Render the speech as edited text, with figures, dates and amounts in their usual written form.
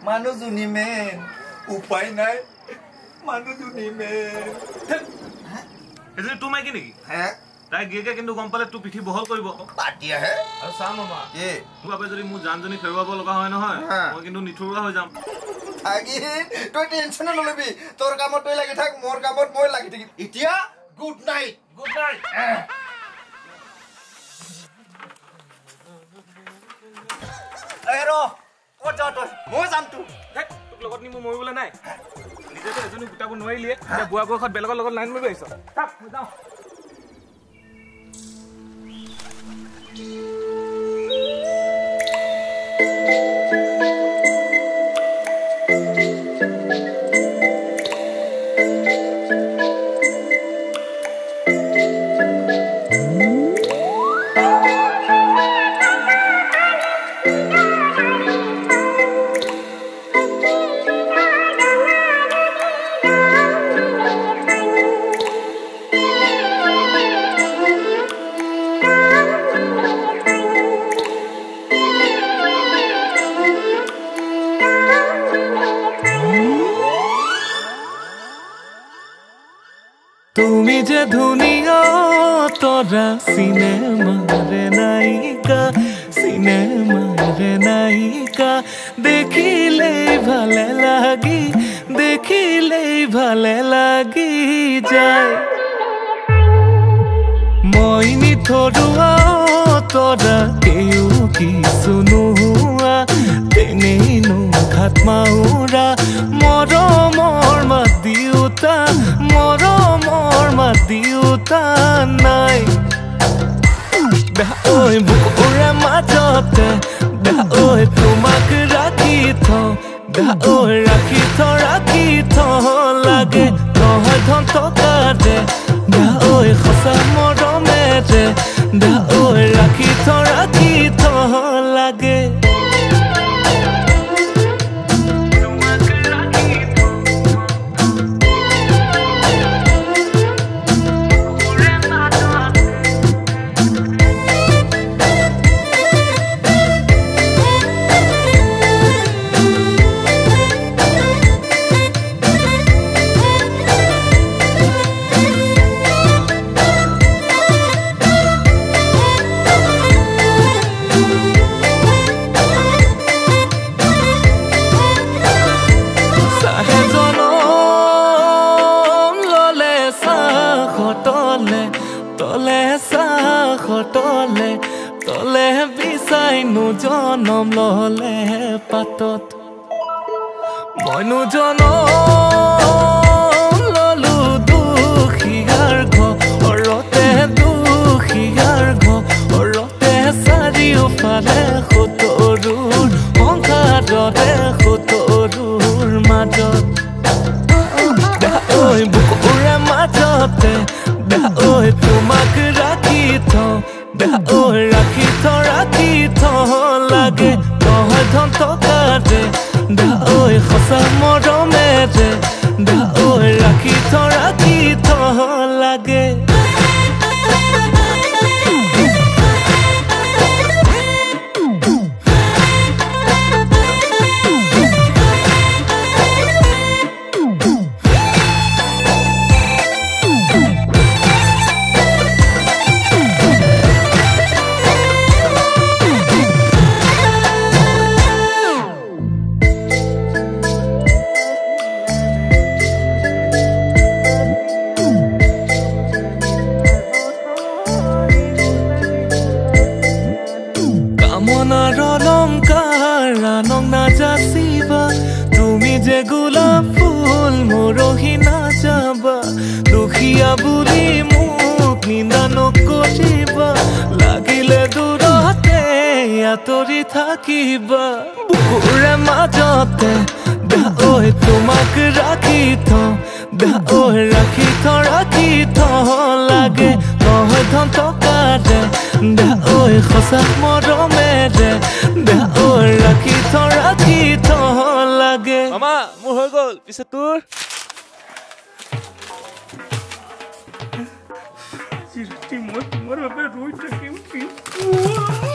Manu Juni men, upai nai. Manu Juni men. Is it too many kini? Heh? তাই গিয়েকে কিন্তু গম পালে তো পিঠি বহল কৰিব পাটিয়া হে আৰু চাম মামা মোক আপে যদি মোৰ জানজনী ফেৰুৱাব লগা হয় নহয় মই কিন্তু নিঠুৰুৱা হৈ যাম আগি তই টেনচন নলবি তোৰ কামত তই লাগি থাক মোৰ কামত মই লাগি থাকিম এতিয়া গুড নাইট এৰো ক'ত যাও তই মই যাম তোক লগত নি মই মৰিবলৈ নাই নিজে তো এজনী গুটাব নোৱাৰিলিয়ে এতিয়া বুঢ়া বয়সত বেলেগৰ লগত লাইন মাৰিব আহিছ থাক মই যাওঁ তুমি যে দুনিয়া তোৰা সিনেমাৰে নায়িকা দেখিলেই ভালে লাগি যায় মই নিথৰুৱা তোৰা কেউ কিছু নোহোৱা তেনেইনো ঘাট মাউৰা মৰমৰ মাত দিওঁতা নাই ঐ বুকুৰে মাজতে ঐ তোমাক ৰাখি ঐ ৰাখি থ লাগে নহয় ধন টকাৰে ঐ সঁচা মৰমেৰে ঐ ৰাখি থ লাগে তলে বিচাইনো জনম ললে পাতত মইনো জনম ললো দুখীয়াৰ ঘৰতে চাৰিওফালে খুতৰুৰ সংসাৰৰে মাজত ঐ বুকুৰে মাজতে ঐ তোমাক ৰাখি থ ঐ ৰাখি থ লাগে নহয় ধন টকাৰে ঐ সঁচা মৰমেৰে ঐ ৰাখি থ লাগে তুমি যে গোলাপ ফুল মৰহি নাযাবা দুখীয়া বুলি মোক নিন্দা থাকিবা বুকুৰে মাজতে বেয়া ঐ তোমাক ৰাখি বেয়া ঐ ৰাখি লাগে নহয় ধন টকাৰে বেয়া ঐ সঁচা মৰমেৰে বেয়া ঐ ৰাখি লাগে মামা মোৰ হৈ গ'ল পিছে তোৰ মই তোমাৰ বাবে ৰৈ থাকিম